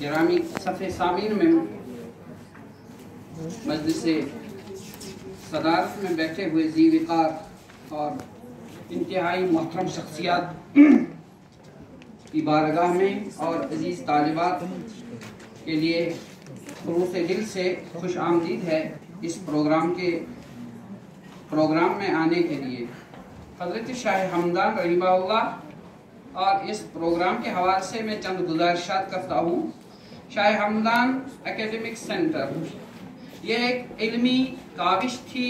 गिरामी सफ़े सामीन में मजलिस सदारत में बैठे हुए ज़ी विक़ार और इंतहाई मोहतरम शख्सियात की बारगाह में और अजीज़ तालिबात के लिए खलूस दिल से खुश आमदीद है इस प्रोग्राम में आने के लिए। हज़रत शाह हमदान रहिमहुल्लाह और इस प्रोग्राम के हवाले से मैं चंद गुज़ारिशात करता हूँ। शाह हमदान एकेडमिक सेंटर ये एक इल्मी काविश थी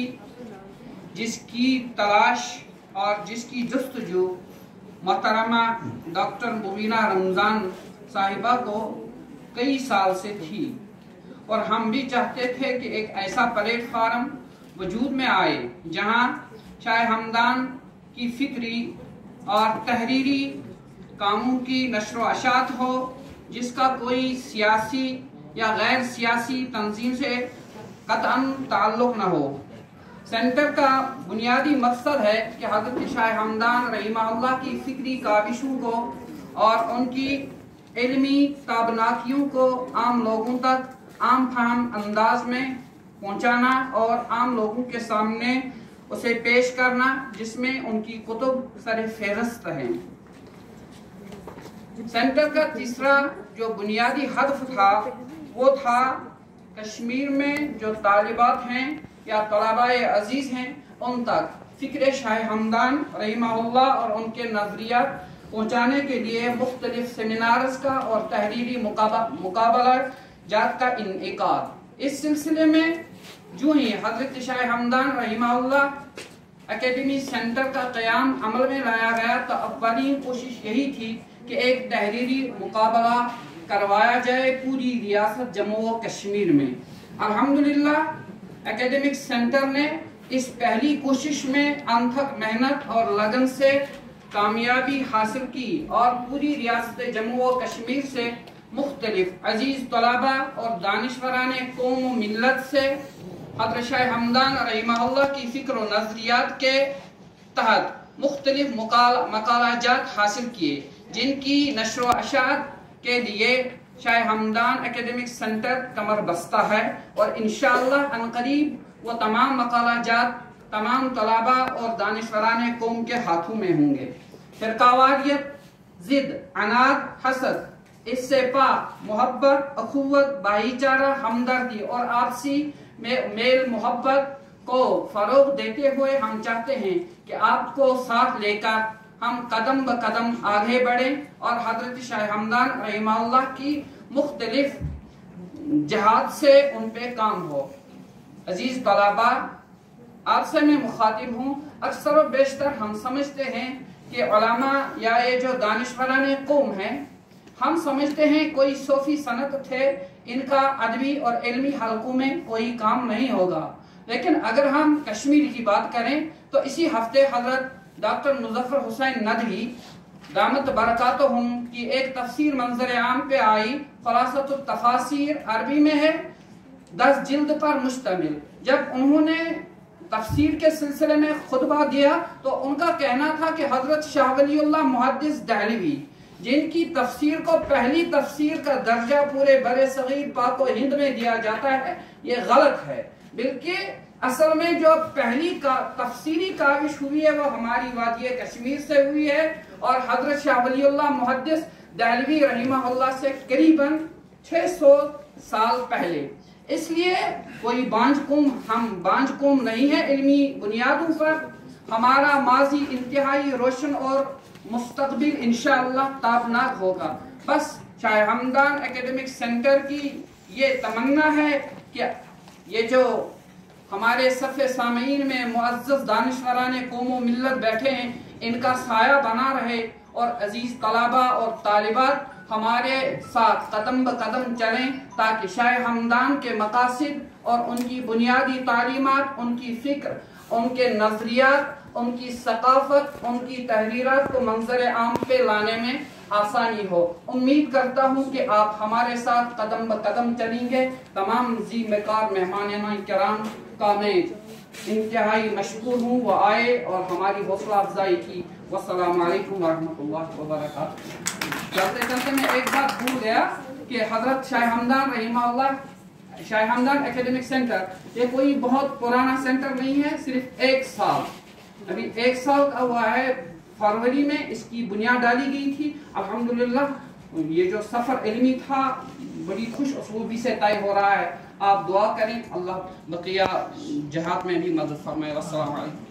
जिसकी तलाश और जिसकी जस्तजू मोहतरमा डॉक्टर मुबीना रमज़ान साहिबा को कई साल से थी और हम भी चाहते थे कि एक ऐसा प्लेटफार्म वजूद में आए जहां शाह हमदान की फिक्री और तहरीरी कामों की नश्र अशात हो, जिसका कोई सियासी या गैर सियासी तंजीम से कतअन ताल्लुक न हो। सेंटर का बुनियादी मकसद है कि हज़रत शाह हमदान रहिमहुल्लाह की फिक्री काविशों को और उनकी इल्मी ताबनाकियों को आम लोगों तक आम फहम अंदाज में पहुंचाना और आम लोगों के सामने उसे पेश करना, जिसमें उनकी कुतुब सर फेहरिस्त हैं। सेंटर का तीसरा जो बुनियादी हदफ था वो था कश्मीर में जो तालिबात हैं या तलबाए अजीज हैं उन तक फिक्र शाह हमदान रहिमहुल्लाह और उनके नजरियात पहुंचाने के लिए मुख्तलिफ सेमिनार्स का और तहरीरी मुकाबला जात का इनेकाद। इस सिलसिले में जो ही हजरत शाह हमदान रहिमहुल्लाह एकेडमी सेंटर का क़याम अमल में लाया गया तो अव्वलीन कोशिश यही थी कि एक तहरीरी मुकाबला करवाया जाए पूरी रियासत जम्मू व कश्मीर में। अल्हम्दुलिल्लाह एकेडमिक सेंटर ने इस पहली कोशिश में अनथक मेहनत और लगन से कामयाबी हासिल की और पूरी रियासत जम्मू व कश्मीर से मुख्तलिफ अजीज तलबा और दानिश्वरान कौम व मिल्लत से हज़रत शाह हमदान रहिमहुल्लाह की फ़िक्र व नज़रियात के तहत मुख्तलिफ मकालाजात हासिल किए, जिनकी नश्र व अशात के लिए शाह हमदान एकेडमिक सेंटर कमर बस्ता है और इंशाअल्लाह अनकरीब वो तमाम मकालाजात तमाम तलबा और दानिश्वरान कौम के हाथों में होंगे। फिरकावारियत, जिद, अनाद, हसद, इससे पाक मोहब्बत, अखुवत, भाईचारा, हमदर्दी और आपसी मेल मोहब्बत को फरोग देते हुए हम चाहते हैं कि आपको साथ लेकर हम कदम ब कदम आगे बढ़ें और हजरत शाह हमदान रहिमहुल्लाह की मुख्तलिफ जहाद से उन पे काम हो। अजीज तलबा, आपसे मैं मुखातिब हूँ। अक्सर व बेशतर हम समझते हैं कि उलमा या ये जो दानिश्वरान कौम हैं, हम समझते हैं कोई सूफी सनत थे, इनका अदबी और इल्मी हलकों में कोई काम नहीं होगा। लेकिन अगर हम कश्मीर की बात करें तो इसी हफ्ते हजरत डॉक्टर मुजफ्फर हुसैन नदवी दामत बरकातुहुम की एक तफसीर मंजर आम पे आई। खलासतुत तफासीर अरबी में है, 10 जिल्द पर मुश्तमिल। जब उन्होंने तफसीर के सिलसिले में खुतबा दिया तो उनका कहना था कि हजरत शाह वलीउल्लाह मुहद्दिस दहलवी, जिनकी तफसीर को पहली तफसीर का दर्जा पूरे बरे सगीर पाक व हिंद में दिया जाता है, ये गलत है। बल्कि असल में जो पहली का तफसीरी काविश हुई है वो हमारी वादी कश्मीर से हुई है और हजरत शाह वलीउल्लाह मुहद्दिस दहलवी रहिमहुल्लाह से करीबन 600 साल पहले। इसलिए कोई हम बांझ कौम नहीं है। इल्मी बुनियादों पर हमारा माजी इंतहाई रोशन और मुस्तकबिल इंशाअल्लाह ताबनाक होगा। बस शाह हमदान एकेडमिक सेंटर की ये तमन्ना है कि ये जो हमारे सफ़े सामीन में मुअज़्ज़ज़ दानिश्वरान कौम व मिल्लत बैठे हैं, इनका साया बना रहे और अजीज तलबा और तालिबात हमारे साथ कदम ब कदम चलें ताकि शाह हमदान के मकासिद और उनकी बुनियादी तालीमात, उनकी फ़िक्र, उनके नज़रियात, उनकी सकाफत, उनकी तहरीरात को मंजर आम पे लाने में आसानी हो। उम्मीद करता हूँ कि आप हमारे साथ कदम ब कदम चलेंगे। तमाम ज़ी मकार मेहमान किराम का मैं इंतहाई मशकूर हूँ, वो आए और हमारी हौसला अफजाई की। वस्सलामु अलैकुम वरहमतुल्लाहि वबरकातुहू। चलते चलते मैं एक बात भूल गया کہ حضرت شاہ ہمدان رحمہ اللہ، شاہ ہمدان اکیڈمک سینٹر یہ کوئی بہت پرانا سینٹر نہیں ہے، صرف 1 سال، ابھی 1 سال کا ہوا ہے، فروری میں اس کی بنیاد ڈالی گئی تھی۔ الحمدللہ یہ جو سفر علمی تھا بڑی خوش اسلوبی سے طے ہو رہا ہے۔ آپ دعا کریں اللہ بقیہ جہات میں بھی مدد فرمائے۔ والسلام علیکم۔